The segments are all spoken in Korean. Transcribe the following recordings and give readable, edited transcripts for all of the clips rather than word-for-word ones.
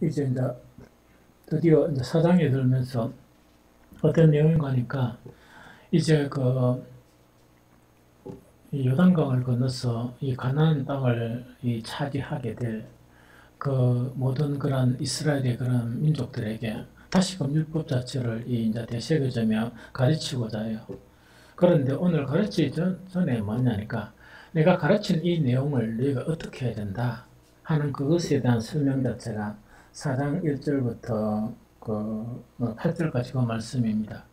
이제 드디어 이제 사장에 들면서 어떤 내용인가 하니까 이제 이 요단강을 건너서 이 가나안 땅을 이 차지하게 될 그 모든 그런 이스라엘의 그런 민족들에게 다시금 율법 자체를 이 이제 되새겨주며 가르치고자 해요. 그런데 오늘 가르치기 전에 뭐냐니까 내가 가르친 이 내용을 너희가 어떻게 해야 된다 하는 그것에 대한 설명 자체가 4장 1절부터 8절까지 그 말씀입니다.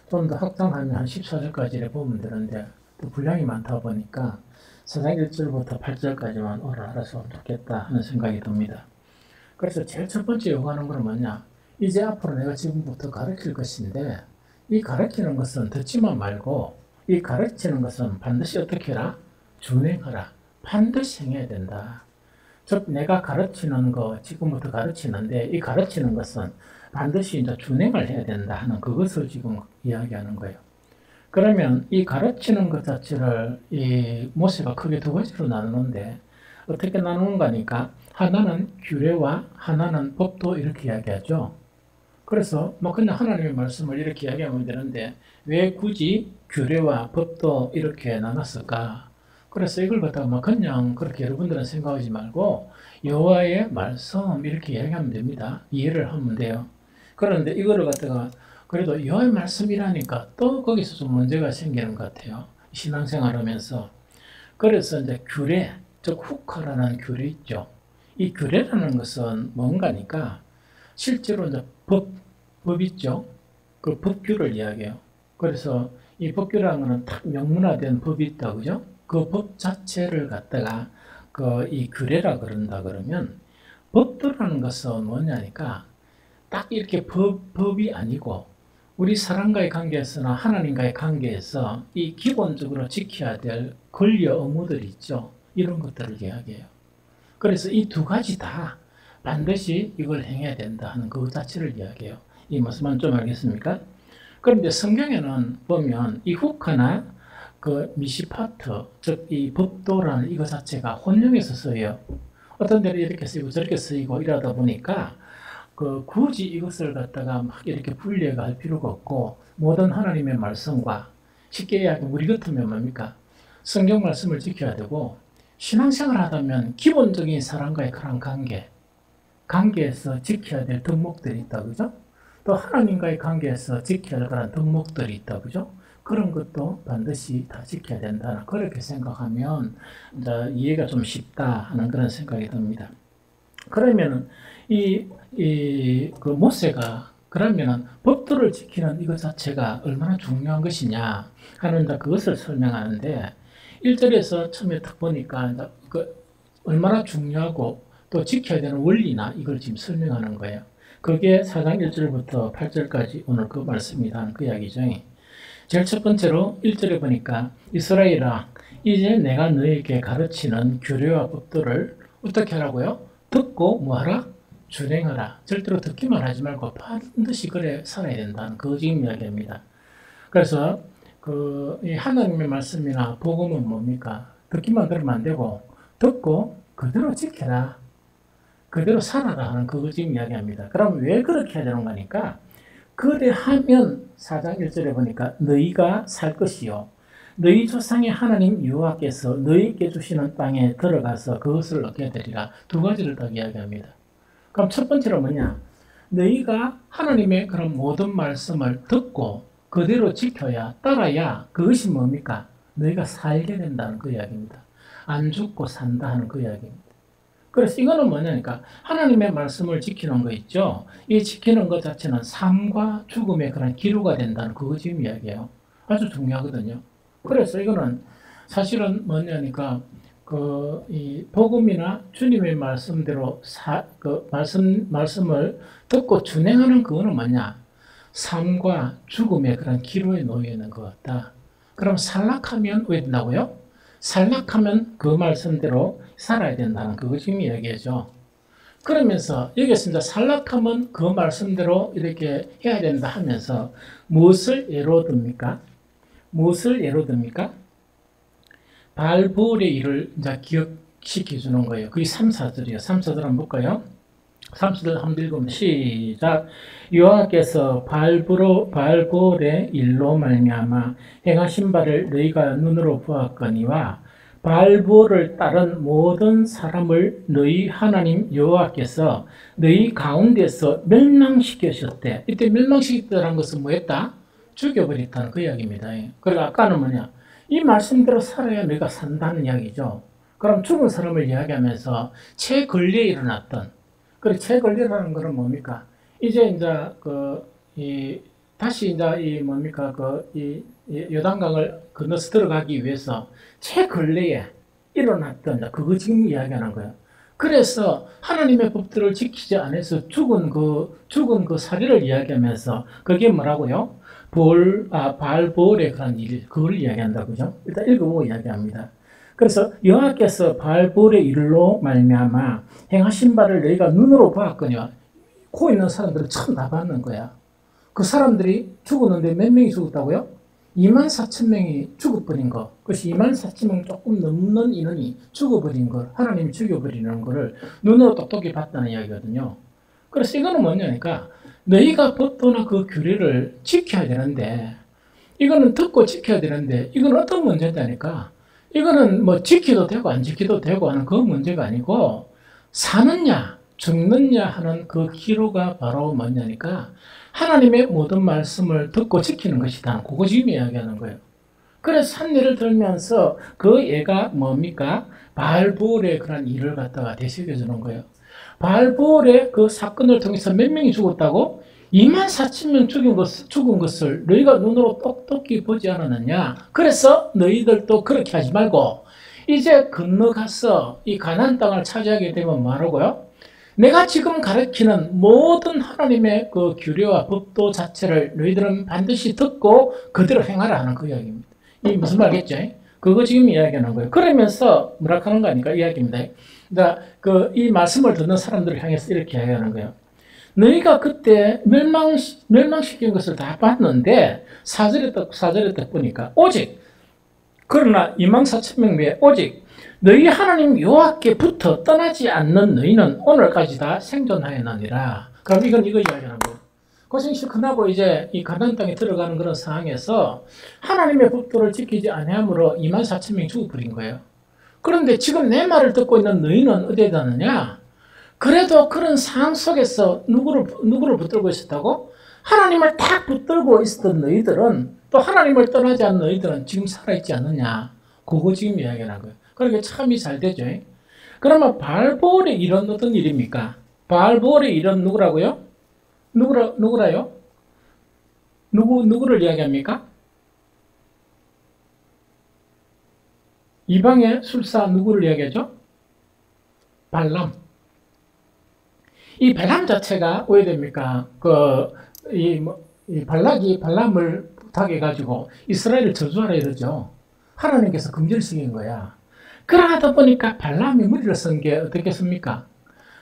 좀 더 확장하면 한 14절까지 보면 되는데 또 분량이 많다 보니까 4장 1절부터 8절까지만 오늘 알아서 좋겠다 하는 생각이 듭니다. 그래서 제일 첫 번째 요구하는 건 뭐냐? 이제 앞으로 내가 지금부터 가르칠 것인데 이 가르치는 것은 듣지만 말고 이 가르치는 것은 반드시 어떻게 해라? 준행하라. 반드시 행해야 된다. 즉 내가 가르치는 거 지금부터 가르치는데 이 가르치는 것은 반드시 이제 준행을 해야 된다 하는 그것을 지금 이야기하는 거예요. 그러면 이 가르치는 것 자체를 이 모세가 크게 두 가지로 나누는데 어떻게 나누는가 하니까 하나는 규례와 하나는 법도 이렇게 이야기하죠. 그래서 뭐 그냥 하나님의 말씀을 이렇게 이야기하면 되는데 왜 굳이 규례와 법도 이렇게 나눴을까? 그래서 이걸 갖다가 뭐 그냥 그렇게 여러분들은 생각하지 말고 여호와의 말씀 이렇게 이야기하면 됩니다. 이해를 하면 돼요. 그런데 이거를 갖다가 그래도 여호와의 말씀이라니까 또 거기서 좀 문제가 생기는 것 같아요. 신앙생활 하면서. 그래서 이제 규례, 즉 훅하라는 규례 있죠. 이 규례라는 것은 뭔가니까 실제로 이제 법 있죠. 그 법규를 이야기해요. 그래서 이 법규라는 것은 딱 명문화된 법이 있다, 그죠? 그 법 자체를 갖다가 이 규례라 그런다 그러면 법도라는 것은 뭐냐니까 딱 이렇게 법이 아니고 우리 사람과의 관계에서나 하나님과의 관계에서 이 기본적으로 지켜야 될 권리 의무들이 있죠. 이런 것들을 이야기해요. 그래서 이 두 가지 다 반드시 이걸 행해야 된다 하는 그 자체를 이야기해요. 이 말씀은 좀 알겠습니까? 그런데 성경에는 보면 이 훅하나 그 미시파트, 즉 이 법도라는 이거 자체가 혼용해서 써요. 어떤 데는 이렇게 쓰이고 저렇게 쓰이고 이러다 보니까 굳이 이것을 갖다가 막 이렇게 분리해가 할 필요가 없고 모든 하나님의 말씀과 쉽게 이야기하면 우리 같으면 뭡니까? 성경 말씀을 지켜야 되고 신앙생활 하다면 기본적인 사람과의 그런 관계에서 지켜야 될 덕목들이 있다, 그죠? 또 하나님과의 관계에서 지켜야 할 그런 덕목들이 있다, 그죠? 그런 것도 반드시 다 지켜야 된다. 그렇게 생각하면 이제 이해가 좀 쉽다 하는 그런 생각이 듭니다. 그러면은 그 모세가 그러면은 법도를 지키는 이것 자체가 얼마나 중요한 것이냐 하는 그것을 설명하는데 1절에서 처음에 딱 보니까 얼마나 중요하고 또 지켜야 되는 원리나 이걸 지금 설명하는 거예요. 그게 4장 1절부터 8절까지 오늘 그 말씀이다 그 이야기죠. 제일 첫 번째로 1절에 보니까 이스라엘아 이제 내가 너에게 가르치는 규례와 법도를 어떻게 하라고요? 듣고 뭐하라? 준행하라. 절대로 듣기만 하지 말고 반드시 그래 살아야 된다는 그 지금 이야기입니다. 그래서 이 하나님의 말씀이나 복음은 뭡니까? 듣기만 들으면 안 되고 듣고 그대로 지켜라. 그대로 살아라 하는 그거 지금 이야기합니다. 그럼 왜 그렇게 해야 되는 거니까 그래 하면 4장 1절에 보니까 너희가 살 것이요. 너희 조상의 하나님 여호와께서 너희에게 주시는 땅에 들어가서 그것을 얻게 되리라. 두 가지를 더 이야기합니다. 그럼 첫 번째로 뭐냐? 너희가 하나님의 그런 모든 말씀을 듣고 그대로 지켜야 따라야 그것이 뭡니까? 너희가 살게 된다는 그 이야기입니다. 안 죽고 산다 하는 그 이야기입니다. 그래서 이거는 뭐냐니까 하나님의 말씀을 지키는 거 있죠. 이 지키는 것 자체는 삶과 죽음의 그런 기로가 된다는 그거 지금 이야기예요. 아주 중요하거든요. 그래서 이거는 사실은 뭐냐니까 이 복음이나 주님의 말씀대로 말씀을 듣고 준행하는 그거는 뭐냐? 삶과 죽음의 그런 기로에 놓여 있는 것 같다. 그럼 산락하면 왜 된다고요? 산락하면 그 말씀대로 살아야 된다는 그거 지금 얘기하죠. 그러면서 여기서 이제 산락하면 그 말씀대로 이렇게 해야 된다 하면서 무엇을 예로 듭니까? 무엇을 예로 듭니까? 발부울의 일을 이제 기억시켜 주는 거예요. 그게 3, 4절이에요. 3, 4절 한번 볼까요? 30절 한번 읽으면 시작. 여호와께서 바알볼의 일로 말미암아 행하신 바를 너희가 눈으로 보았거니와 바알볼을 따른 모든 사람을 너희 하나님 여호와께서 너희 가운데서 멸망시키셨대. 이때 멸망시켰다는 것은 뭐였다? 죽여버렸다는 그 이야기입니다. 그리고 아까는 뭐냐? 이 말씀대로 살아야 너희가 산다는 이야기죠. 그럼 죽은 사람을 이야기하면서 최근리에 일어났던, 그리고 최근리라는 것은 뭡니까? 이제 다시 이제 뭡니까? 요단강을 건너서 들어가기 위해서 최근리에 일어났던, 그거 지금 이야기하는 거예요. 그래서 하나님의 법들을 지키지 않아서 죽은 그 사례를 이야기하면서 그게 뭐라고요? 바알볼의 그런 일, 그걸 이야기한다고 그죠? 일단 읽어보고 이야기합니다. 그래서 여호와께서 바알볼의 일로 말미암아 행하신 바를 너희가 눈으로 보았거니와, 코 있는 사람들은 처음 다 봤는 거야. 그 사람들이 죽었는데 몇 명이 죽었다고요? 24,000명이 죽어버린 거. 그것이 24,000명 조금 넘는 인원이 죽어버린 걸, 하나님이 죽여버리는 거를 눈으로 똑똑히 봤다는 이야기거든요. 그래서 이거는 뭐냐니까, 너희가 법도나 그 규례를 지켜야 되는데, 이거는 듣고 지켜야 되는데, 이건 어떤 문제냐니까, 이거는 뭐 지키도 되고 안 지키도 되고 하는 그 문제가 아니고, 사느냐 죽느냐 하는 그 기로가 바로 뭐냐니까, 하나님의 모든 말씀을 듣고 지키는 것이다. 그거 지금 이야기하는 거예요. 그래서 한 예를 들면서 그 예가 뭡니까? 바알볼의 그런 일을 갖다가 되새겨 주는 거예요. 바알볼의 그 사건을 통해서 몇 명이 죽었다고? 24,000명 죽은 것을 너희가 눈으로 똑똑히 보지 않았느냐? 그래서 너희들도 그렇게 하지 말고 이제 건너가서 이 가나안 땅을 차지하게 되면 뭐하라고요? 내가 지금 가르치는 모든 하나님의 그 규례와 법도 자체를 너희들은 반드시 듣고 그대로 행하라 하는 그 이야기입니다. 이 무슨 말겠죠? 그거 지금 이야기하는 거예요. 그러면서 뭐라 하는 거 아니까 이야기입니다. 그러니까 이 말씀을 듣는 사람들을 향해서 이렇게 이야기하는 거예요. 너희가 그때 멸망시킨 것을 다 봤는데, 사절에 딱 보니까, 오직, 그러나 24,000명 외에 오직, 너희 하나님 여호와께부터 떠나지 않는 너희는 오늘까지 다 생존하였느니라. 그럼 이거 이야기하는 거예요. 고생시 끝나고 이제 이 가나안 땅에 들어가는 그런 상황에서 하나님의 법도를 지키지 아니함으로 24,000명이 죽어버린 거예요. 그런데 지금 내 말을 듣고 있는 너희는 어디에 다느냐? 그래도 그런 상황 속에서 누구를 붙들고 있었다고? 하나님을 딱 붙들고 있었던 너희들은, 또 하나님을 떠나지 않는 너희들은 지금 살아있지 않느냐? 그거 지금 이야기하는 거예요. 그러니까 참이 잘 되죠. 그러면 바알볼의 일은 어떤 일입니까? 바알볼의 일은 누구라고요? 누구라요? 누구를 이야기합니까? 이방의 술사 누구를 이야기하죠? 발람. 이 발람 자체가 왜 됩니까? 이 발락이 발람을 부탁해가지고 이스라엘을 저주하라 이러죠. 하나님께서 금지를 시킨 거야. 그러다 보니까 발람이 무리를 쓴 게 어떻겠습니까?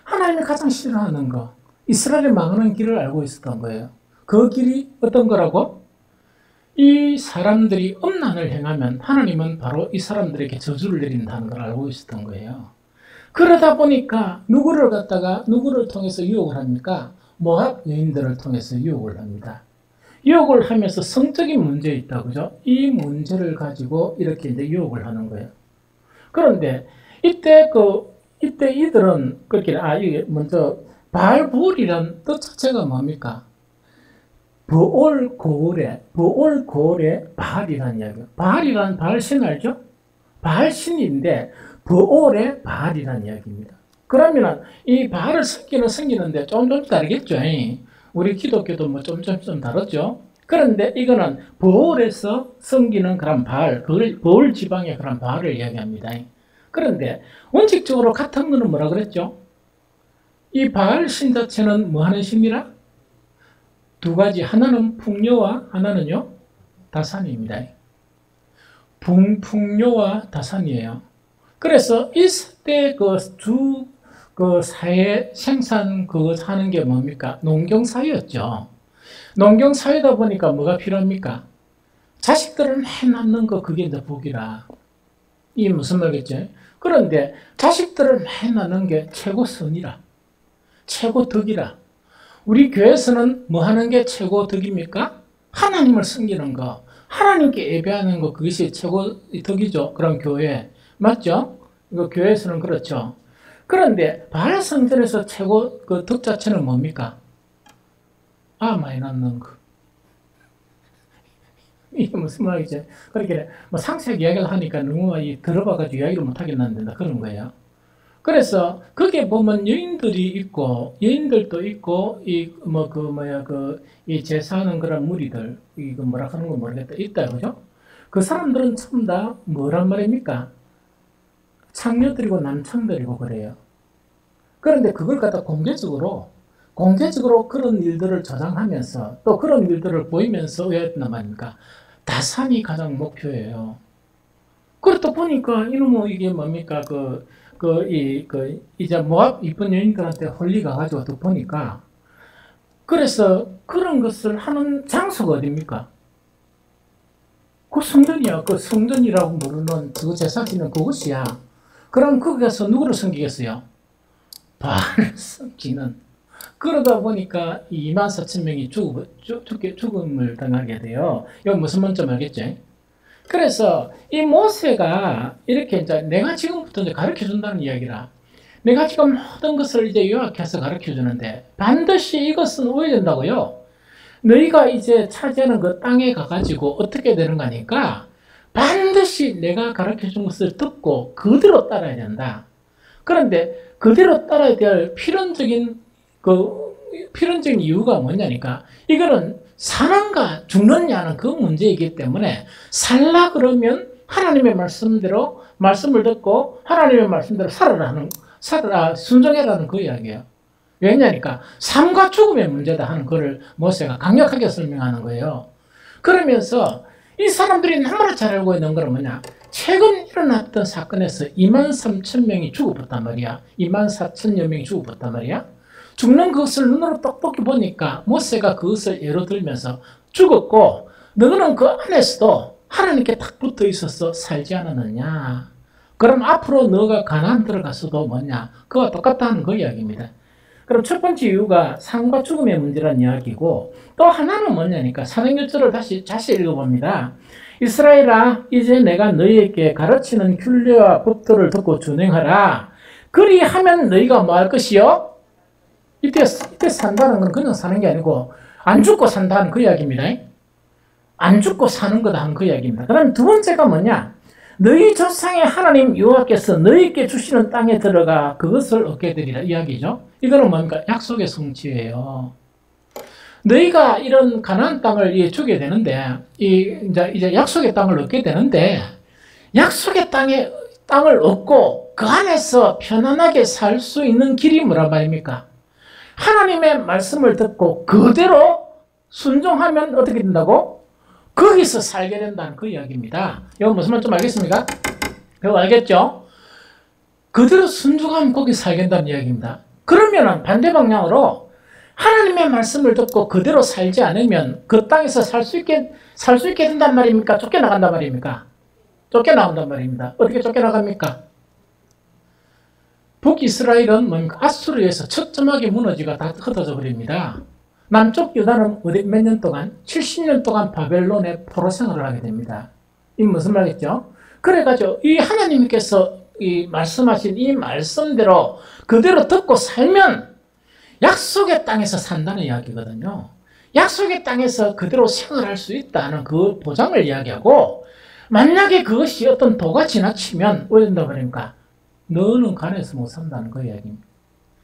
하나님이 가장 싫어하는 거, 이스라엘이 망하는 길을 알고 있었던 거예요. 그 길이 어떤 거라고? 이 사람들이 음란을 행하면 하나님은 바로 이 사람들에게 저주를 내린다는 걸 알고 있었던 거예요. 그러다 보니까 누구를 통해서 유혹을 합니까? 모압 여인들을 통해서 유혹을 합니다. 유혹을 하면서 성적인 문제에 있다, 그죠? 이 문제를 가지고 이렇게 이제 유혹을 하는 거예요. 그런데 이때 이들은 그렇게 이게 먼저 바알볼이란 뜻 자체가 뭡니까? 버올고올의 바알이라는 이야기예요. 바알이란 바알신 알죠? 바알신인데 버올의 바알이라는 이야기입니다. 그러면 이 바알을 섬기는데 좀 다르겠죠. 우리 기독교도 뭐 좀 다르죠. 그런데 이거는 버올에서 섬기는 그런 바알, 버올 지방의 그런 바알을 이야기합니다. 그런데 원칙적으로 같은 거는 뭐라 그랬죠? 이 바알 신 자체는 뭐 하는 신이라? 두 가지, 하나는 풍요와 하나는요 다산입니다. 풍요와 다산이에요. 그래서 이때 그 사회 생산 하는 게 뭡니까? 농경사회였죠. 농경사회다 보니까 뭐가 필요합니까? 자식들을 매 낳는 거, 그게 이제 복이라. 이게 무슨 말겠죠? 그런데 자식들을 매 낳는 게 최고 선이라. 최고 덕이라. 우리 교회에서는 뭐 하는 게 최고 덕입니까? 하나님을 섬기는 거, 하나님께 예배하는 거, 그것이 최고 덕이죠. 그럼 교회. 맞죠? 이거 교회에서는 그렇죠. 그런데 바알 성전에서 최고 그 덕 자체는 뭡니까? 많이 남는 거. 이게 무슨 말이지? 그렇게 뭐 상세하게 이야기를 하니까 너무 들어봐가지고 이야기를 못 하겠는데 그런 거예요. 그래서 거기에 보면 여인들이 있고 여인들도 있고 이 제사하는 그런 무리들 이거 뭐라 하는 건 모르겠다 있다 그죠? 그 사람들은 전부 다 뭐란 말입니까? 창녀들이고 남창들이고 그래요. 그런데 그걸 갖다 공개적으로 그런 일들을 저장하면서 또 그런 일들을 보이면서 왜 했단 말입니까? 다산이 가장 목표예요. 그렇다 보니까 이놈의 이게 뭡니까? 이제 모압 이쁜 여인들한테 홀리가 가지고 또 보니까 그래서 그런 것을 하는 장소가 어딥니까? 그 성전이야. 그 성전이라고 부르는 그 제사지는 그것이야. 그럼 거기서 누구를 섬기겠어요? 바알을 섬기는. 그러다 보니까 24,000명이 죽음을 당하게 돼요. 이거 무슨 말인지 알겠죠? 그래서 이 모세가 이렇게 이제 내가 지금부터 이제 가르쳐 준다는 이야기라. 내가 지금 모든 것을 이제 요약해서 가르쳐 주는데 반드시 이것은 오해야 된다고요. 너희가 이제 차지하는 그 땅에 가가지고 어떻게 되는 거니까 반드시 내가 가르쳐 준 것을 듣고 그대로 따라야 된다. 그런데 그대로 따라야 될 필연적인 이유가 뭐냐니까 이거는 사는가 죽느냐는 그 문제이기 때문에 살라 그러면 하나님의 말씀대로 말씀을 듣고 하나님의 말씀대로 살아라 순종해라는 그 이야기예요. 왜냐니까 삶과 죽음의 문제다 하는 것을 모세가 강력하게 설명하는 거예요. 그러면서 이 사람들이 너무나 잘 알고 있는 건 뭐냐? 최근 일어났던 사건에서 23,000명이 죽어봤단 말이야. 24,000여 명이 죽어봤단 말이야. 죽는 것을 눈으로 똑똑히 보니까 모세가 그것을 예로 들면서 죽었고 너는 그 안에서도 하나님께 딱 붙어 있어서 살지 않았느냐. 그럼 앞으로 너가 가나안 들어가서도 뭐냐. 그와 똑같다는 그 이야기입니다. 그럼 첫 번째 이유가 삶과 죽음의 문제라는 이야기고 또 하나는 뭐냐니까 사도행 1절을 다시 읽어봅니다. 이스라엘아 이제 내가 너희에게 가르치는 율례와 법도를 듣고 준행하라. 그리하면 너희가 뭐 할 것이요? 이때 산다는 건 그냥 사는 게 아니고 안 죽고 산다는 그 이야기입니다. 안 죽고 사는 거다 하는 그 이야기입니다. 그럼 두 번째가 뭐냐? 너희 조상의 하나님 여호와께서 너희에게 주시는 땅에 들어가 그것을 얻게 되리라 이야기죠. 이거는 뭡니까? 약속의 성취예요. 너희가 이런 가나안 땅을 주게 되는데 이제 약속의 땅을 얻게 되는데 약속의 땅을 얻고 그 안에서 편안하게 살 수 있는 길이 뭐란 말입니까? 하나님의 말씀을 듣고 그대로 순종하면 어떻게 된다고? 거기서 살게 된다는 그 이야기입니다. 이거 무슨 말 좀 알겠습니까? 이거 알겠죠? 그대로 순종하면 거기 살게 된다는 이야기입니다. 그러면은 반대 방향으로 하나님의 말씀을 듣고 그대로 살지 않으면 그 땅에서 살 수 있게 된단 말입니까? 쫓겨나간단 말입니까? 쫓겨나간단 말입니다. 어떻게 쫓겨나갑니까? 북이스라엘은 뭡니까? 아수르에서 처참하게 무너지가 다 흩어져 버립니다. 남쪽 유다는 몇 년 동안 70년 동안 바벨론의 포로 생활을 하게 됩니다. 이 무슨 말이겠죠? 그래가지고 이 하나님께서 이 말씀하신 이 말씀대로 그대로 듣고 살면 약속의 땅에서 산다는 이야기거든요. 약속의 땅에서 그대로 생활할 수 있다는 그 보장을 이야기하고 만약에 그것이 어떤 도가 지나치면 왜 된다고 그러니까 너는 간에서 못 산다는 그 이야기입니다.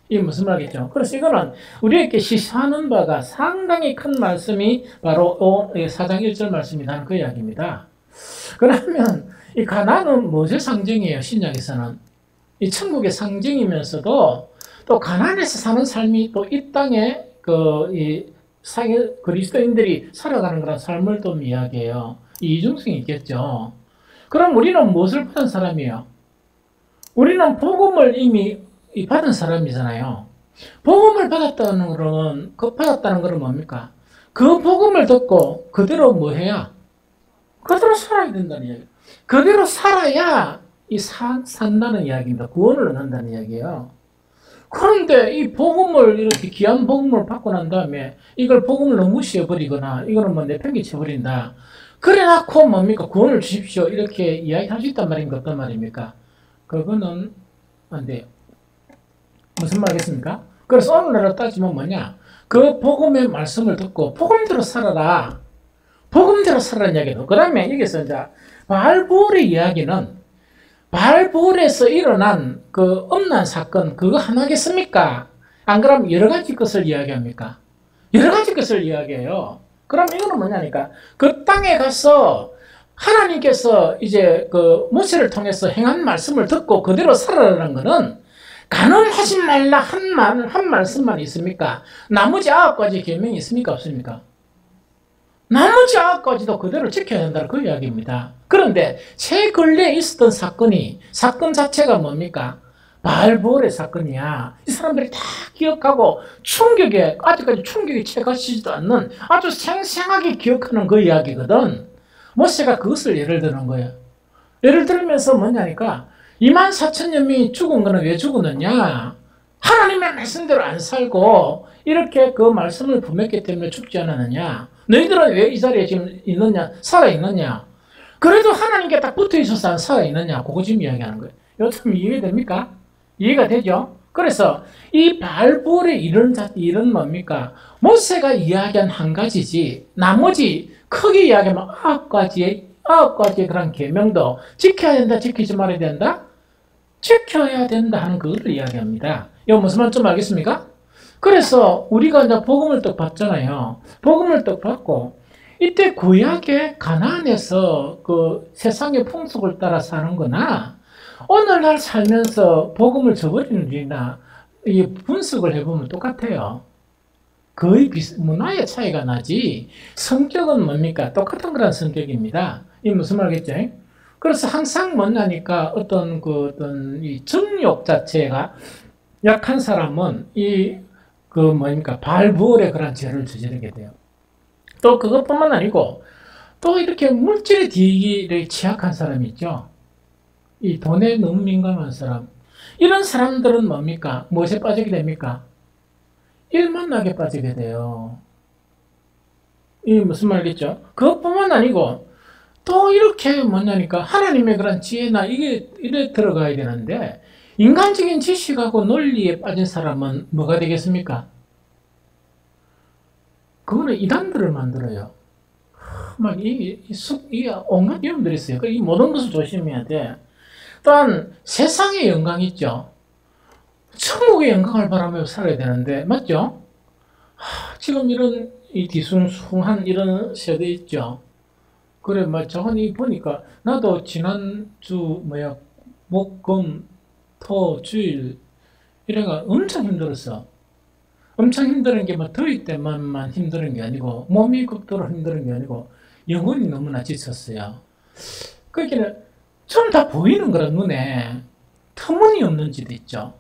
이게 무슨 말이겠죠? 그래서 이거는 우리에게 시사하는 바가 상당히 큰 말씀이 바로 4장 1절 말씀이라는 그 이야기입니다. 그러면 이 가나안은 무엇의 상징이에요? 신약에서는 이 천국의 상징이면서도 또 가나안에서 사는 삶이 또 이 땅에 그리스도인들이 살아가는 그런 삶을 좀 이야기해요. 이 이중성이 있겠죠. 그럼 우리는 무엇을 받은 사람이에요? 우리는 복음을 이미 받은 사람이잖아요. 복음을 받았다는 거는 뭡니까? 그 복음을 듣고 그대로 뭐 해야? 그대로 살아야 된다는 이야기. 그대로 살아야 산다는 이야기입니다. 구원을 얻는다는 이야기예요. 그런데 이 복음을 이렇게 귀한 복음을 받고 난 다음에 이걸 복음을 너무 무시해버리거나 이거는 뭐 내팽개쳐버린다. 그래 놓고 뭡니까? 구원을 주십시오. 이렇게 이야기할 수 있단 말입니까? 어떤 말입니까? 그거는 안 돼요. 무슨 말이겠습니까? 그래서 오늘날로 따지면 뭐냐? 그 복음의 말씀을 듣고 복음대로 살아라. 복음대로 살아라는 이야기도. 그 다음에 여기서 이제 바알부올의 이야기는 바알부올에서 일어난 그 음란 사건 그거 하나겠습니까? 안 그러면 여러 가지 것을 이야기합니까? 여러 가지 것을 이야기해요. 그럼 이거는 뭐냐니까 그 땅에 가서 하나님께서 이제 그 모세를 통해서 행한 말씀을 듣고 그대로 살아라는 거는 가늠하지 말라 한 말씀만 있습니까? 나머지 9가지 계명이 있습니까? 없습니까? 나머지 9가지도 그대로 지켜야 된다는 그 이야기입니다. 그런데 최근래에 있었던 사건 자체가 뭡니까? 바알부올의 사건이야. 이 사람들이 다 기억하고 아직까지 충격에 채가지지도 않는 아주 생생하게 기억하는 그 이야기거든. 모세가 그것을 예를 드는 거예요. 예를 들면서 뭐냐니까 24,000명이 죽은 거는 왜 죽었느냐? 하나님의 말씀대로 안 살고 이렇게 그 말씀을 품었기 때문에 죽지 않았느냐? 너희들은 왜 이 자리에 지금 있느냐? 살아있느냐? 그래도 하나님께 딱 붙어 있어서 안 살아있느냐? 그거 지금 이야기하는 거예요. 요즘 이해됩니까? 이해가 되죠? 그래서 이 바알부올의 일은 뭡니까? 모세가 이야기한 한 가지지 나머지 크게 이야기하면 9가지의 그런 계명도 지켜야 된다, 지키지 말아야 된다? 지켜야 된다 하는 그걸 이야기합니다. 이거 무슨 말인지 좀 알겠습니까? 그래서 우리가 이제 복음을 또 받잖아요. 복음을 또 받고 이때 구약의 가나안에서 그 세상의 풍속을 따라 사는 거나 오늘날 살면서 복음을 저버리는 일이나 이 분석을 해보면 똑같아요. 거의 문화의 차이가 나지 성격은 뭡니까? 똑같은 그런 성격입니다. 이게 무슨 말이겠죠? 그래서 항상 뭐냐니까 어떤 이 정욕 자체가 약한 사람은 바알부올의 그런 죄를 저지르게 돼요. 또 그것뿐만 아니고 또 이렇게 물질의 뒤에 취약한 사람이 있죠. 이 돈에 너무 민감한 사람. 이런 사람들은 뭡니까? 무엇에 빠지게 됩니까? 일만나게 빠지게 돼요. 이게 무슨 말이겠죠? 그것뿐만 아니고 또 이렇게 뭐냐니까 하나님의 그런 지혜나 이래 들어가야 되는데 인간적인 지식하고 논리에 빠진 사람은 뭐가 되겠습니까? 그거는 이단들을 만들어요. 온갖 위험들이 있어요. 이 모든 것을 조심해야 돼. 또한 세상의 영광 있죠. 천국의 영광을 바라며 살아야 되는데, 맞죠? 지금 이런 이 뒤숭숭한 이런 세대 있죠. 그래, 저번에 보니까 나도 지난주 목, 금, 토, 주일 이래가 엄청 힘들었어. 엄청 힘든 게 더위 때문만 힘든 게 아니고 몸이 극도로 힘든 게 아니고 영혼이 너무나 지쳤어요. 그러니까 좀 다 보이는 거라 눈에 터무니없는 짓 있죠.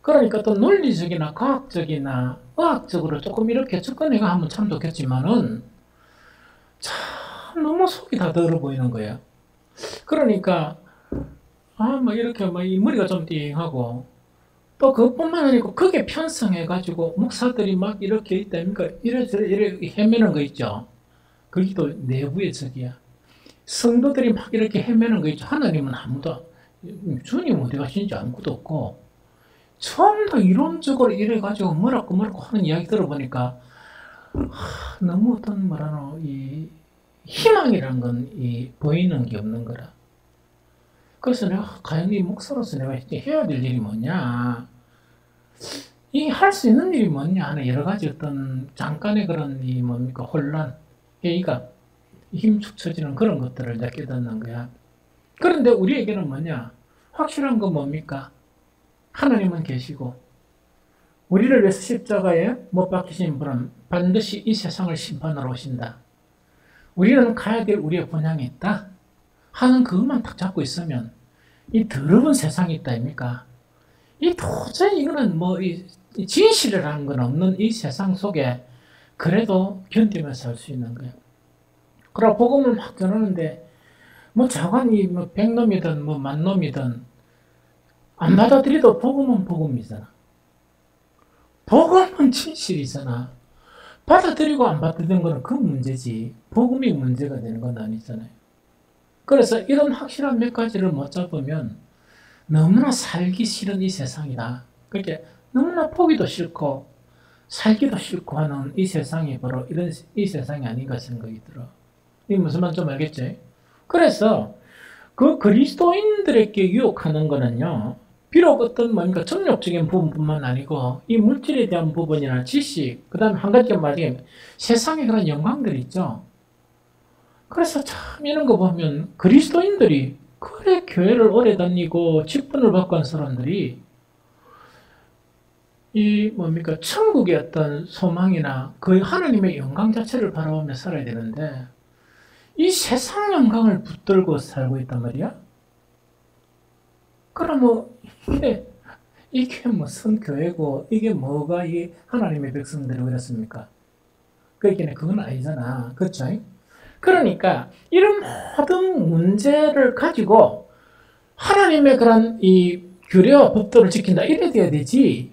그러니까 또 논리적이나 과학적이나 의학적으로 조금 이렇게 접근해가 하면 참 좋겠지만은 참 너무 속이 다 더러 보이는 거예요. 그러니까 이렇게 이 머리가 좀 띵하고 또 그것뿐만 아니고 그게 편성해가지고 목사들이 막 이렇게 있다니까 이래 헤매는 거 있죠. 그게 또 내부의 적이야. 성도들이 막 이렇게 헤매는 거 있죠. 하나님은 아무도 주님 어디 가신지 아무것도 없고 전부 이론적으로 이래가지고 뭐라고 하는 이야기 들어보니까 너무 어떤 이 희망이라는 건 보이는 게 없는 거라. 그래서 내가 과연 이 목사로서 내가 해야 될 일이 뭐냐, 할 수 있는 일이 뭐냐 하는 여러 가지 어떤 잠깐의 그런 혼란, 힘 축 처지는 그런 것들을 이제 깨닫는 거야. 그런데 우리에게는 뭐냐, 확실한 건 뭡니까? 하나님은 계시고 우리를 위해서 십자가에 못 박히신 분은 반드시 이 세상을 심판하러 오신다. 우리는 가야 될 우리의 본향이 있다 하는 그것만 딱 잡고 있으면 이 더러운 세상이 있다 아닙니까? 도저히 이거는 이 진실이라는 건 없는 이 세상 속에 그래도 견디면서 살 수 있는 거예요. 그러나 복음을 막 전하는데 자관이 100놈이든 10,000놈이든 안 받아들여도 복음은 복음이잖아. 복음은 진실이잖아. 받아들이고 안 받아들이는 거는 그 문제지. 복음이 문제가 되는 건 아니잖아요. 그래서 이런 확실한 몇 가지를 못 잡으면 너무나 살기 싫은 이 세상이다. 그렇게 너무나 보기도 싫고 살기도 싫고 하는 이 세상이 바로 이런 이 세상이 아닌가 생각이 들어. 이게 무슨 말인지 좀 알겠지? 그래서 그 그리스도인들에게 유혹하는 거는요. 비록 어떤 뭔가 정력적인 부분뿐만 아니고 이 물질에 대한 부분이나 지식, 그 다음에 한 가지 말이 세상의 그런 영광들 있죠. 그래서 참 이런 거 보면 그리스도인들이 그래 교회를 오래 다니고 직분을 받고 한 사람들이 이 뭡니까 천국의 어떤 소망이나 그 하나님의 영광 자체를 바라보며 살아야 되는데 이 세상 영광을 붙들고 살고 있단 말이야. 그럼 뭐 이게 무슨 교회고 이게 뭐가 이 하나님의 백성들이고 이렇습니까? 그러니까 그건 아니잖아. 그렇죠? 그러니까 이런 모든 문제를 가지고 하나님의 그런 이 규례와 법도를 지킨다 이래 돼야 되지.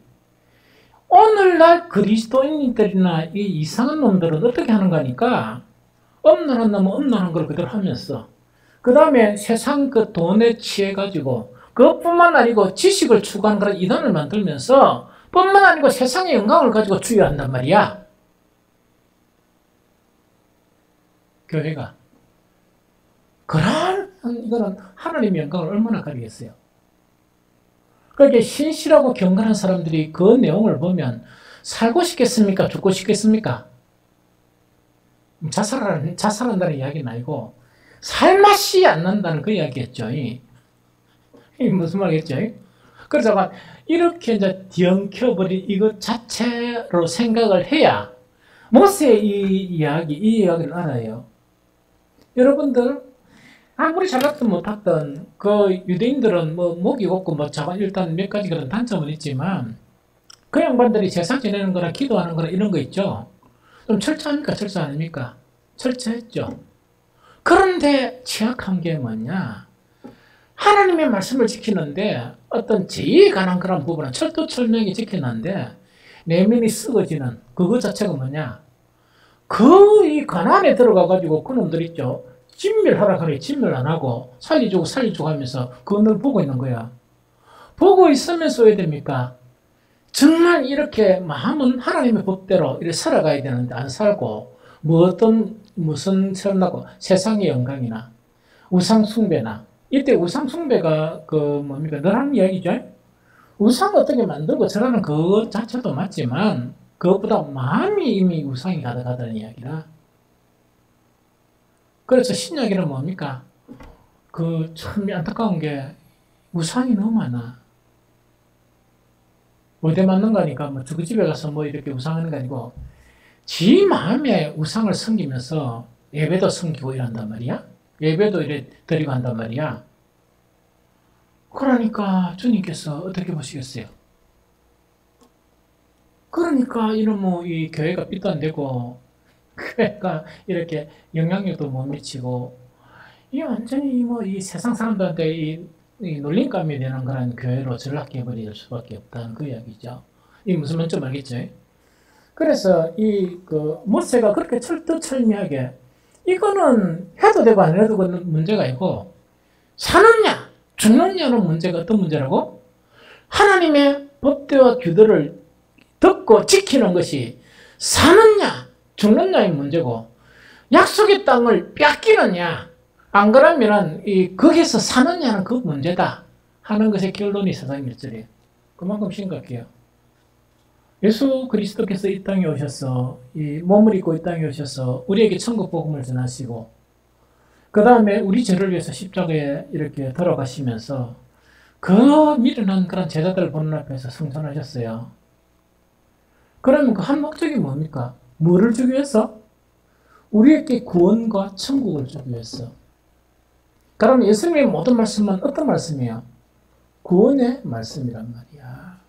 오늘날 그리스도인들이나 이 이상한 놈들은 어떻게 하는 거니까 엄란한 놈은 엄란한 걸 그대로 하면서 그 다음에 세상 그 돈에 취해 가지고 그것뿐만 아니고 지식을 추구하는 그런 이단을 만들면서 뿐만 아니고 세상의 영광을 가지고 주의한단 말이야. 교회가. 그러한 이거는 하나님의 영광을 얼마나 가리겠어요. 그러니까 신실하고 경건한 사람들이 그 내용을 보면 살고 싶겠습니까? 죽고 싶겠습니까? 자살한다는 이야기는 아니고 살맛이 안 난다는 그 이야기였죠. 이 무슨 말이겠죠? 그래서 이렇게 이제 뒤엉켜버린 이것 자체로 생각을 해야 모세의 이 이야기를 알아요. 여러분들 아무리 잘났든 못했든 그 유대인들은 뭐 목이 곱고 뭐 자반 일단 몇 가지 그런 단점은 있지만 그 양반들이 제사 지내는 거나 기도하는 거나 이런 거 있죠. 좀 철저합니까? 철저 아닙니까? 철저했죠. 그런데 취약한 게 뭐냐? 하나님의 말씀을 지키는데 어떤 제의에 관한 그런 부분은 철두철미하게 지키는데 내면이 썩어지는 그거 자체가 뭐냐? 그 이 가난에 들어가가지고 그놈들 있죠. 진멸하라 그래 진멸 안 하고 살리주고 하면서 그걸 보고 있는 거야. 보고 있으면서 왜 됩니까? 정말 이렇게 마음은 하나님의 법대로 이렇게 살아가야 되는데 안 살고 무슨 세운다고 세상의 영광이나 우상 숭배나 이때 우상 숭배가 그 뭡니까 늘 하는 이야기죠. 우상 어떻게 만들고 저라는 그것 자체도 맞지만 그것보다 마음이 이미 우상이 가득하다는 이야기라. 그래서 신약에는 뭡니까? 그 참 안타까운 게 우상이 너무 많아. 어디 맞는 거니까 뭐 그 집에 가서 뭐 이렇게 우상하는 거 아니고 지 마음에 우상을 섬기면서 예배도 섬기고 이런단 말이야. 예배도 이래 드리고 한단 말이야. 그러니까 주님께서 어떻게 보시겠어요? 그러니까 이런 뭐 이 교회가 삐도 안 되고 교회가 이렇게 영향력도 못 미치고 이 완전히 뭐 이 세상 사람들한테 이 놀림감이 되는 그런 교회로 전락해버릴 수밖에 없다는 그 이야기죠. 이 무슨 말인지 알겠죠? 그래서 이 그 모세가 그렇게 철두철미하게 이거는 해도 되고 안 해도 되는 문제가 아니고 사느냐 죽느냐는 문제가 어떤 문제라고? 하나님의 법대와 규도를 듣고 지키는 것이 사느냐 죽느냐의 문제고 약속의 땅을 뺏기느냐 안 그러면은 거기서 사느냐는 그 문제다 하는 것의 결론이 세상 일절이에요. 그만큼 심각해요. 예수 그리스도께서 이 땅에 오셔서 이 몸을 입고 이 땅에 오셔서 우리에게 천국 복음을 전하시고 그 다음에 우리 죄를 위해서 십자가에 이렇게 돌아가시면서 그 미련한 그런 제자들 보는 앞에서 승천하셨어요. 그러면 그 한 목적이 뭡니까? 뭐를 주기 위해서? 우리에게 구원과 천국을 주기 위해서. 그럼 예수님의 모든 말씀은 어떤 말씀이에요? 구원의 말씀이란 말이야.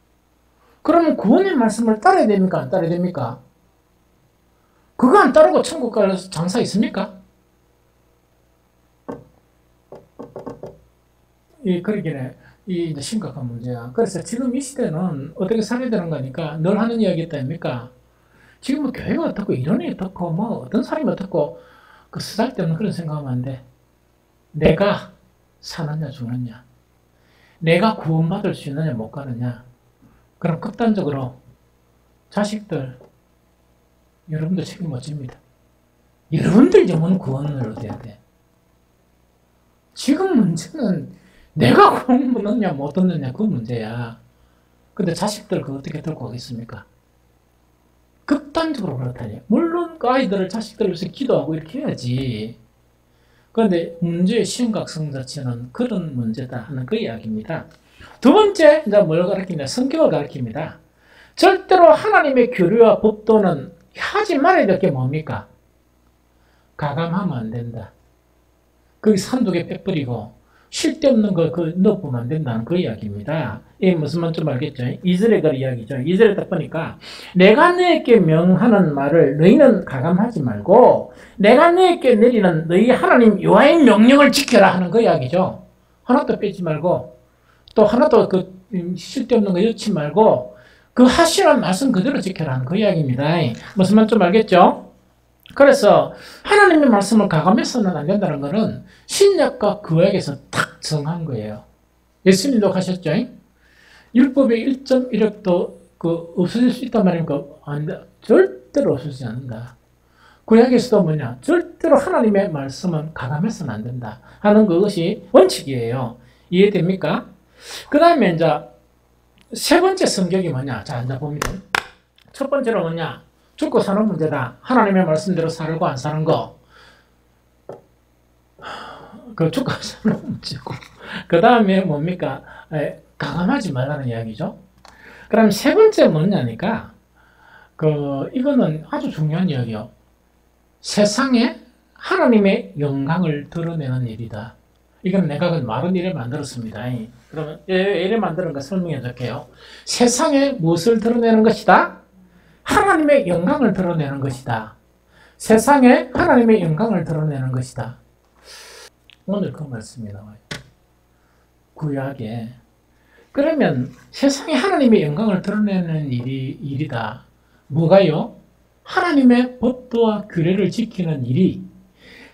그러면 구원의 말씀을 따라야 됩니까? 안 따라야 됩니까? 그거 안 따르고 천국 갈 장사 있습니까? 그러기에 이 이제 심각한 문제야. 그래서 지금 이 시대는 어떻게 살아야 되는 거니까 늘 하는 이야기 있다 아닙니까? 지금은 교회가 어떻고 이론이 어떻고 뭐 어떤 사람이 어떻고 그 쓰잘데없는 그런 생각하면 안 돼. 내가 사느냐 죽느냐, 내가 구원받을 수 있느냐 못 가느냐. 그럼 극단적으로 자식들 여러분들 책임 못 집니다. 여러분들 영혼 구원을 얻어야 돼. 지금 문제는 내가 구원 얻느냐 못 얻느냐 그 문제야. 근데 자식들 그거 어떻게 들고 오겠습니까? 극단적으로 그렇다니. 물론 그 아이들을 자식들을 위해서 기도하고 이렇게 해야지. 그런데 문제의 심각성 자체는 그런 문제다 하는 그 이야기입니다. 두 번째, 이제 뭘 가르치냐? 성경을 가르칩니다. 절대로 하나님의 교리와 법도는 하지 말아야 될 게 뭡니까? 가감하면 안 된다. 거기 산독에 빼버리고 쓸데없는 거 넣어보면 안 된다는 그 이야기입니다. 이게 무슨 말인지 좀 알겠죠? 2절에 그 이야기죠. 2절에 딱 보니까 내가 너에게 명하는 말을 너희는 가감하지 말고 내가 너에게 내리는 너희 하나님 여호와의 명령을 지켜라 하는 그 이야기죠. 하나도 빼지 말고 또 하나도 그 쓸데없는 거 넣지 말고 그 하시는 말씀 그대로 지켜라 하는 그 이야기입니다. 무슨 말인지 좀 알겠죠? 그래서 하나님의 말씀을 가감해서는 안 된다는 것은 신약과 구약에서 딱 정한 거예요. 예수님도 가셨죠? 율법의 1.1획도 없어질 수 있단 말입니까? 안 돼. 절대로 없어지지 않는다. 구약에서도 뭐냐? 절대로 하나님의 말씀은 가감해서는 안 된다 하는 그것이 원칙이에요. 이해됩니까? 그 다음에 이제 세 번째 성격이 뭐냐? 자, 이제 봅니다. 첫 번째로 뭐냐? 죽고 사는 문제다. 하나님의 말씀대로 살고 안 사는 거. 그 죽고 사는 문제고. 그 다음에 뭡니까? 가감하지 말라는 이야기죠. 그럼 세 번째 뭐냐니까, 이거는 아주 중요한 이야기요. 세상에 하나님의 영광을 드러내는 일이다. 이건 내가 그 말은 이래 만들었습니다. 그러면 이래 만드는 거 설명해 줄게요. 세상에 무엇을 드러내는 것이다? 하나님의 영광을 드러내는 것이다. 세상에 하나님의 영광을 드러내는 것이다. 오늘 그 말씀이 나와요. 구약에. 그러면 세상에 하나님의 영광을 드러내는 일이다. 뭐가요? 하나님의 법도와 규례를 지키는 일이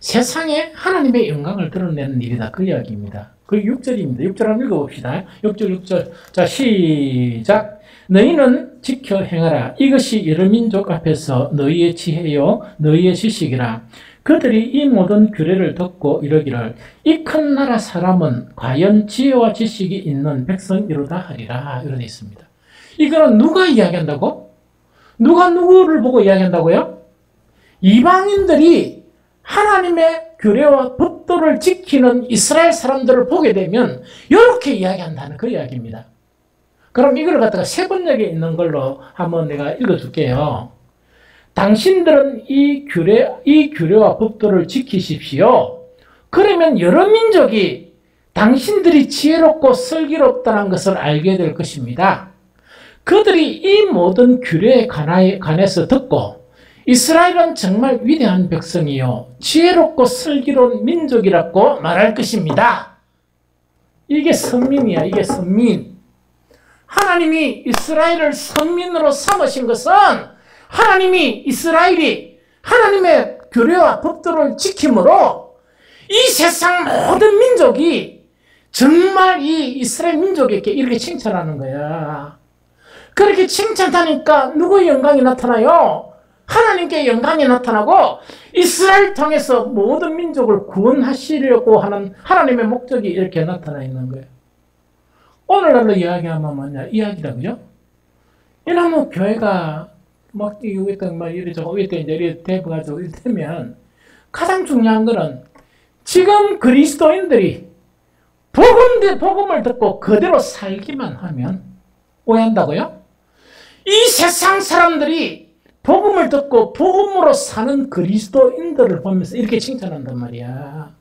세상에 하나님의 영광을 드러내는 일이다. 그 이야기입니다. 그 6절입니다. 6절 한번 읽어봅시다. 6절, 6절. 자, 시작. 너희는 지켜 행하라. 이것이 여러 민족 앞에서 너희의 지혜요 너희의 지식이라. 그들이 이 모든 규례를 듣고 이러기를 이 큰 나라 사람은 과연 지혜와 지식이 있는 백성이로다 하리라. 이런 데 있습니다. 이거는 누가 이야기한다고? 누가 누구를 보고 이야기한다고요? 이방인들이 하나님의 규례와 법도를 지키는 이스라엘 사람들을 보게 되면 이렇게 이야기한다는 그 이야기입니다. 그럼 이걸 갖다가 세 번역에 있는 걸로 한번 내가 읽어줄게요. 당신들은 이 규례와 법도를 지키십시오. 그러면 여러 민족이 당신들이 지혜롭고 슬기롭다는 것을 알게 될 것입니다. 그들이 이 모든 규례에 관해서 듣고 이스라엘은 정말 위대한 백성이요 지혜롭고 슬기로운 민족이라고 말할 것입니다. 이게 선민이야. 이게 선민. 하나님이 이스라엘을 선민으로 삼으신 것은 하나님이 이스라엘이 하나님의 규례와 법도를 지킴으로 이 세상 모든 민족이 정말 이 이스라엘 민족에게 이렇게 칭찬하는 거야. 그렇게 칭찬하니까 누구의 영광이 나타나요? 하나님께 영광이 나타나고 이스라엘 통해서 모든 민족을 구원하시려고 하는 하나님의 목적이 이렇게 나타나 있는 거예요. 오늘날로 이야기하면 뭐냐? 이야기다, 그죠? 이러면 교회가 막 이랬던 막 이래저래 이래 대부가지고 이러면 가장 중요한 거는 지금 그리스도인들이 복음을 듣고 그대로 살기만 하면 오해한다고요? 이 세상 사람들이 복음을 듣고 복음으로 사는 그리스도인들을 보면서 이렇게 칭찬한단 말이야.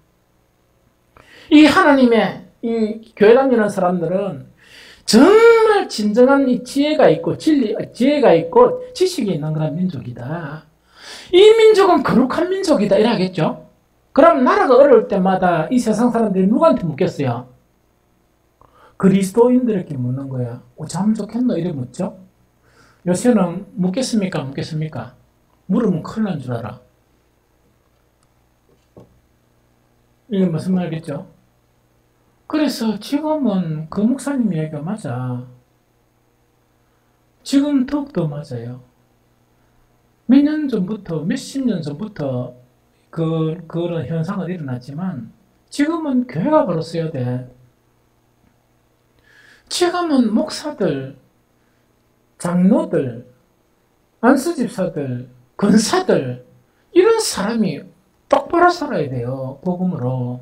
이 하나님의 이 교회 다니는 사람들은 정말 진정한 이 지혜가 있고 지혜가 있고 지식이 있는 그런 민족이다. 이 민족은 거룩한 민족이다 이래야겠죠. 그럼 나라가 어려울 때마다 이 세상 사람들이 누구한테 묻겠어요? 그리스도인들에게 묻는 거야. 참 좋겠노? 이래 묻죠? 요새는 묻겠습니까? 묻겠습니까? 물으면 큰일 난 줄 알아. 이게 무슨 말이겠죠? 그래서 지금은 그 목사님 얘기가 맞아. 지금 더욱더 맞아요. 몇 년 전부터, 몇십 년 전부터 그런 현상은 일어났지만 지금은 교회가 바로 써야 돼. 지금은 목사들, 장로들, 안수집사들, 권사들 이런 사람이 똑바로 살아야 돼요. 복음으로.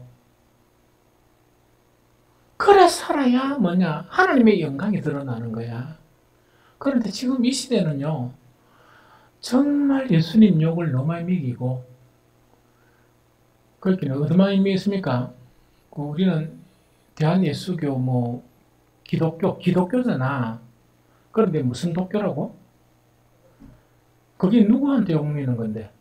그래 살아야 뭐냐? 하나님의 영광이 드러나는 거야. 그런데 지금 이 시대는요. 정말 예수님 욕을 너무 많이 먹이고 그렇기는 어디 많이 먹였습니까? 우리는 대한예수교 뭐 기독교잖아. 그런데 무슨 독교라고? 그게 누구한테 욕 먹이는 건데?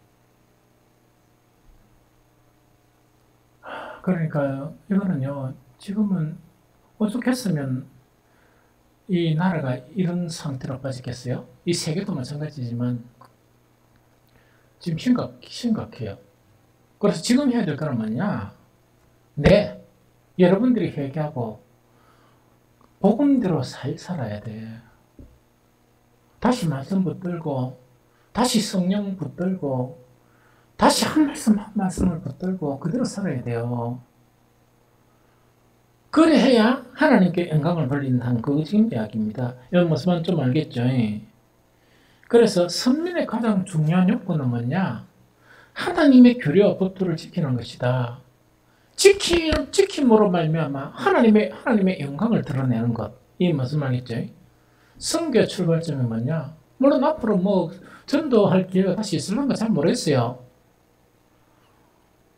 그러니까 이거는요. 지금은 오죽했으면 이 나라가 이런 상태로 빠지겠어요? 이 세계도 마찬가지지만 지금 심각해요. 그래서 지금 해야 될 거는 뭐냐? 네, 여러분들이 회개하고 복음대로 살아야 돼. 다시 말씀 붙들고 다시 성령 붙들고 다시 한 말씀을 붙들고 그대로 살아야 돼요. 그래야 하나님께 영광을 돌린다는 그 지금 이야기입니다. 이 모습은 좀 알겠죠? 그래서 선민의 가장 중요한 요건은 뭐냐? 하나님의 규례와 법도를 지키는 것이다. 지킴으로 말미암아 하나님의 영광을 드러내는 것. 이 무슨 말이죠? 선교 출발점이 뭐냐? 물론 앞으로 뭐 전도할 기회가 다시 있을런가 잘 모르겠어요.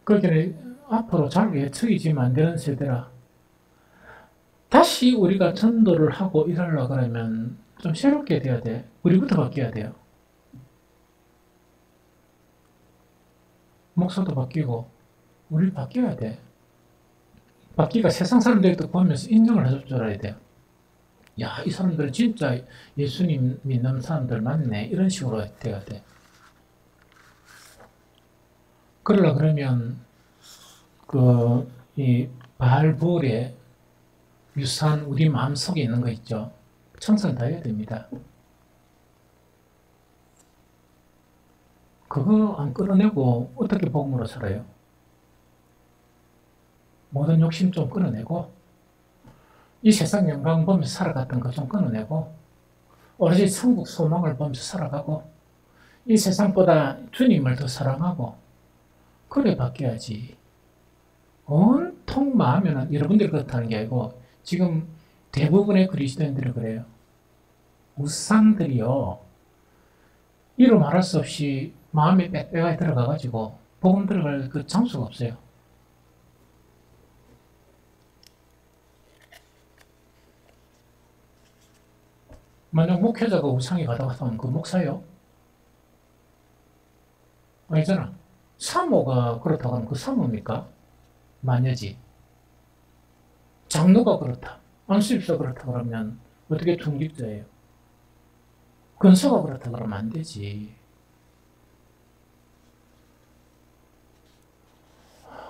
그렇게 앞으로 잘 예측이지만 안 되는 세대라. 다시 우리가 전도를 하고 일하려고 그러면 좀 새롭게 돼야 돼. 우리부터 바뀌어야 돼요. 목사도 바뀌고 우리 바뀌어야 돼. 바뀌가 세상 사람들도 보면서 인정을 해줄 줄 알아야 돼요. 야, 이 사람들은 진짜 예수님 믿는 사람들 맞네. 이런 식으로 돼야 돼. 그러려 그러면 이 바알불의 유산 우리 마음속에 있는 거 있죠. 청산 다 해야 됩니다. 그거 안 끌어내고 어떻게 복음으로 살아요? 모든 욕심 좀 끌어내고 이 세상 영광 보면서 살아갔던 거 좀 끌어내고 오로지 천국 소망을 보면서 살아가고 이 세상보다 주님을 더 사랑하고 그래 바뀌어야지. 온통 마음에는 여러분들이 그렇다는 게 아니고 지금 대부분의 그리스도인들이 그래요. 우상들이요. 이루 말할 수 없이 마음에 빽빽하게 들어가가지고 복음 들어갈 그 장수가 없어요. 만약 목회자가 우상에 가다가 하면 그 목사요? 아니잖아. 사모가 그렇다고 하면 그 사모입니까? 마녀지. 장로가 그렇다. 안수집사 그렇다 그러면 어떻게 중직자예요? 근사가 그렇다 그러면 안 되지.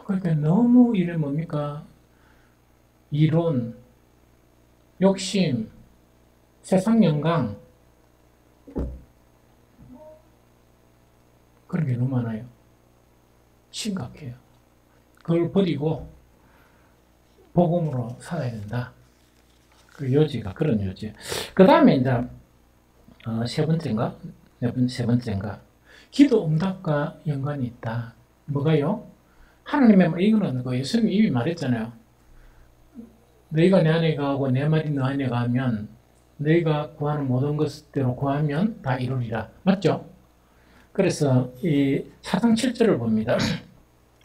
그러니까 너무 이래 뭡니까? 이론, 욕심, 세상 영광 그런 게 너무 많아요. 심각해요. 그걸 버리고 복음으로 살아야 된다. 그 요지가 그런 요지. 그 다음에 이제 세 번째인가? 기도 응답과 연관이 있다. 뭐가요? 하나님의 이거는 그 예수님이 이미 말했잖아요. 너희가 내 안에 거하고 내 말이 너 안에 거하면 너희가 구하는 모든 것대로 구하면 다 이루리라. 맞죠? 그래서 이 4장 7절을 봅니다.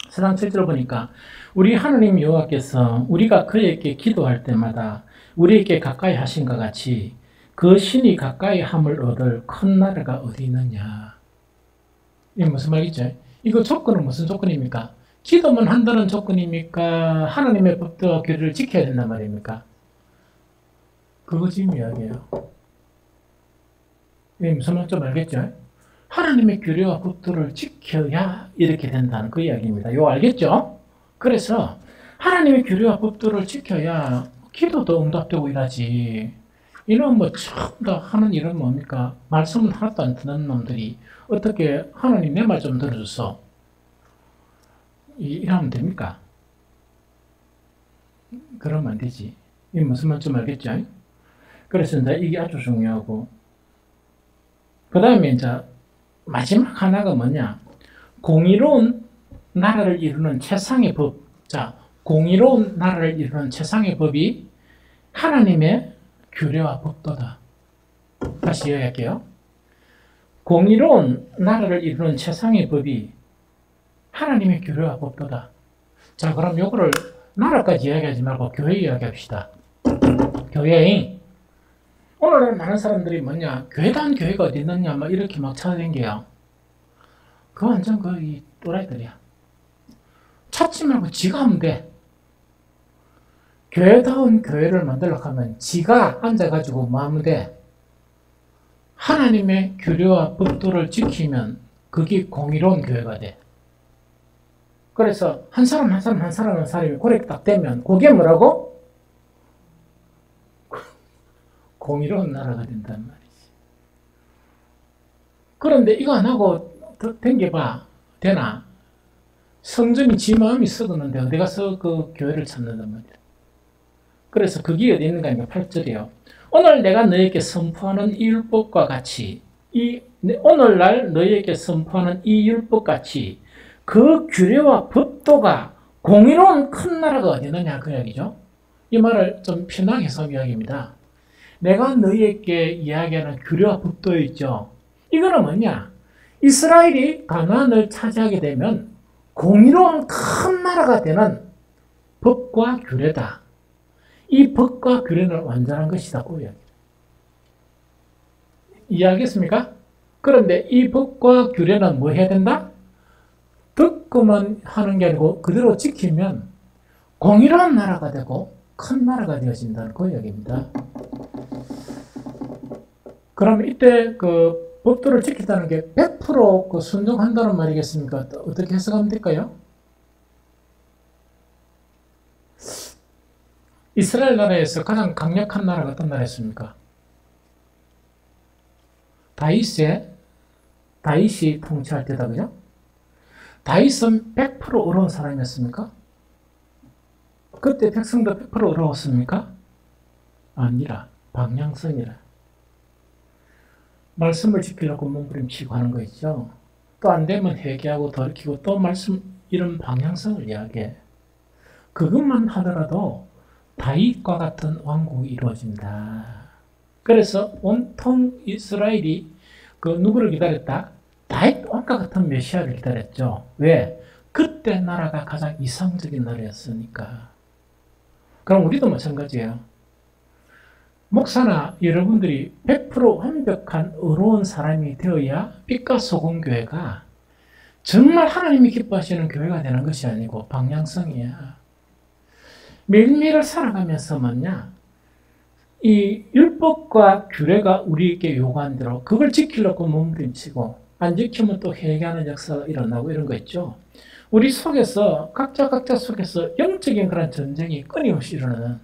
4장 7절을 보니까 우리 하나님 여호와께서 우리가 그에게 기도할 때마다 우리에게 가까이 하신 것 같이 그 신이 가까이 함을 얻을 큰 나라가 어디 있느냐. 이게 무슨 말이죠? 이거 조건은 무슨 조건입니까? 기도만 한다는 조건입니까? 하나님의 법도와 규례를 지켜야 된단 말입니까? 그거 지금 이야기예요. 이게 무슨 말인지 좀 알겠죠? 하나님의 규례와 법도를 지켜야 이렇게 된다는 그 이야기입니다. 이거 알겠죠? 그래서 하나님의 규례와 법도를 지켜야 기도도 응답되고 이러지. 이런 뭐 처음 다 하는 일은 뭡니까? 말씀은 하나도 안 듣는 놈들이 어떻게 하나님 내 말 좀 들어줘서 이러면 됩니까? 그러면 안 되지. 이게 무슨 말인지 좀 알겠죠? 그래서 이제 이게 아주 중요하고, 그 다음에 이제 마지막 하나가 뭐냐? 공의로운 나라를 이루는 최상의 법. 자, 공의로운 나라를 이루는 최상의 법이 하나님의 규례와 법도다. 다시 이야기할게요. 공의로운 나라를 이루는 최상의 법이 하나님의 규례와 법도다. 자, 그럼 요거를 나라까지 이야기하지 말고 교회 이야기합시다. 교회. 오늘날 많은 사람들이 뭐냐, 교회단 교회가 어디 있느냐, 막 이렇게 막 찾아다녀요. 그거 완전 이 또라이들이야. 찾지 말고 지가 하면 돼. 교회다운 교회를 만들려고 하면 지가 앉아가지고 뭐 하면 돼? 하나님의 규례와 법도를 지키면 그게 공의로운 교회가 돼. 그래서 한 사람이 고래 딱 되면 그게 뭐라고? 공의로운 나라가 된단 말이지. 그런데 이거 안 하고 댕겨봐. 되나? 성전이 지 마음이 썩었는데 어디 가서 그 교회를 찾는단 말이야. 그래서 그게 어디 있는가 하니까 8절이에요. 오늘 내가 너에게 선포하는 이 율법과 같이, 오늘날 너에게 선포하는 이 율법 같이 그 규례와 법도가 공의로운 큰 나라가 어디 있느냐 그 이야기죠. 이 말을 좀 편하게 해서 이야기입니다. 내가 너희에게 이야기하는 규례와 법도 있죠. 이거는 뭐냐? 이스라엘이 가나안을 차지하게 되면 공의로운 큰 나라가 되는 법과 규례다. 이 법과 규례는 완전한 것이다. 그 이해하겠습니까? 그런데 이 법과 규례는 뭐 해야 된다? 듣고만 하는 게 아니고 그대로 지키면 공의로운 나라가 되고 큰 나라가 되어진다는 그 이야기입니다. 그럼 이때 그 법도를 지킨다는 게 100% 그 순종한다는 말이겠습니까? 어떻게 해석하면 될까요? 이스라엘 나라에서 가장 강력한 나라가 어떤 나라였습니까? 다윗이 통치할 때다, 그죠? 다윗은 100% 어려운 사람이었습니까? 그때 백성도 100% 어려웠습니까? 아니라, 방향성이라. 말씀을 지키려고 몸부림치고 하는 거 있죠. 또 안 되면 회개하고 돌이키고 또 말씀, 이런 방향성을 이야기해. 그것만 하더라도 다윗과 같은 왕국이 이루어진다. 그래서 온통 이스라엘이 그 누구를 기다렸다? 다윗 왕과 같은 메시아를 기다렸죠. 왜? 그때 나라가 가장 이상적인 나라였으니까. 그럼 우리도 마찬가지예요. 목사나 여러분들이 100% 완벽한 의로운 사람이 되어야 빛과 소금 교회가 정말 하나님이 기뻐하시는 교회가 되는 것이 아니고 방향성이야. 매일매일 살아가면서 뭐냐? 이 율법과 규례가 우리에게 요구한 대로 그걸 지키려고 몸부림치고 안 지키면 또 회개하는 역사가 일어나고 이런 거 있죠. 우리 속에서 각자 속에서 영적인 그런 전쟁이 끊임없이 일어나는,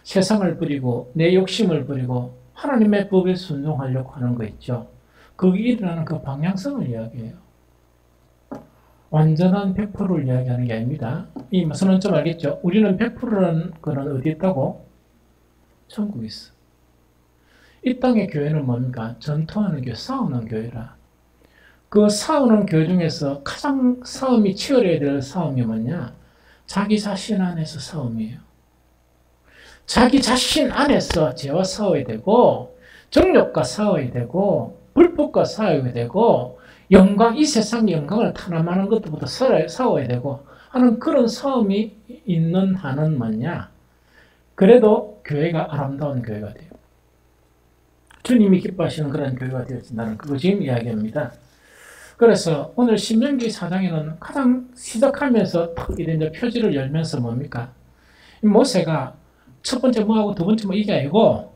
세상을 부리고 내 욕심을 부리고 하나님의 법에 순종하려고 하는 거 있죠. 거기 일어나는 그 방향성을 이야기해요. 완전한 100%를 이야기하는 게 아닙니다. 이 무슨 좀 알겠죠? 우리는 100%라는 거는 어디 있다고? 천국에 있어. 이 땅의 교회는 뭡니까? 전투하는 교회, 싸우는 교회라. 그 싸우는 교회 중에서 가장 싸움이 치열해야 될 싸움이 뭐냐? 자기 자신 안에서 싸움이에요. 자기 자신 안에서 죄와 싸워야 되고, 정욕과 싸워야 되고, 불법과 싸워야 되고, 영광, 이 세상의 영광을 탐험하는 것부터 싸워야 되고 하는 그런 싸움이 있는 한은 뭐냐? 그래도 교회가 아름다운 교회가 돼요. 주님이 기뻐하시는 그런 교회가 되어진다는 그거 지금 이야기합니다. 그래서 오늘 신명기 4장에는 가장 시작하면서 탁 이런 표지를 열면서 뭡니까? 모세가 첫 번째 뭐하고 두 번째 뭐 이게 아니고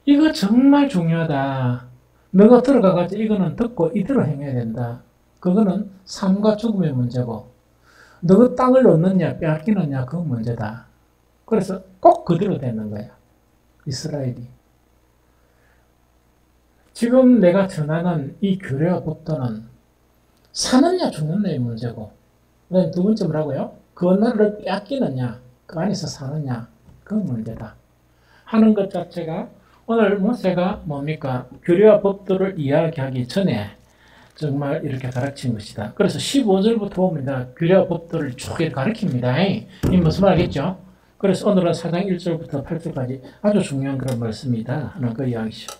이거 정말 중요하다. 너가 들어가가지고 이거는 듣고 이대로 행해야 된다. 그거는 삶과 죽음의 문제고, 너가 땅을 얻느냐 빼앗기느냐 그건 문제다. 그래서 꼭 그대로 되는 거야. 이스라엘이. 지금 내가 전하는 이 규례와 법도는 사느냐 죽느냐의 문제고, 그다음에 두 번째 뭐라고요? 그 나라를 빼앗기느냐 그 안에서 사느냐 그 문제다 하는 것 자체가 오늘 모세가 뭡니까? 규례와 법도를 이야기하기 전에 정말 이렇게 가르친 것이다. 그래서 15절부터 보면 규례와 법도를 쭉 가르칩니다. 이 무슨 말이겠죠? 그래서 오늘은 4장 1절부터 8절까지 아주 중요한 그런 말씀이다 하는 그 이야기죠.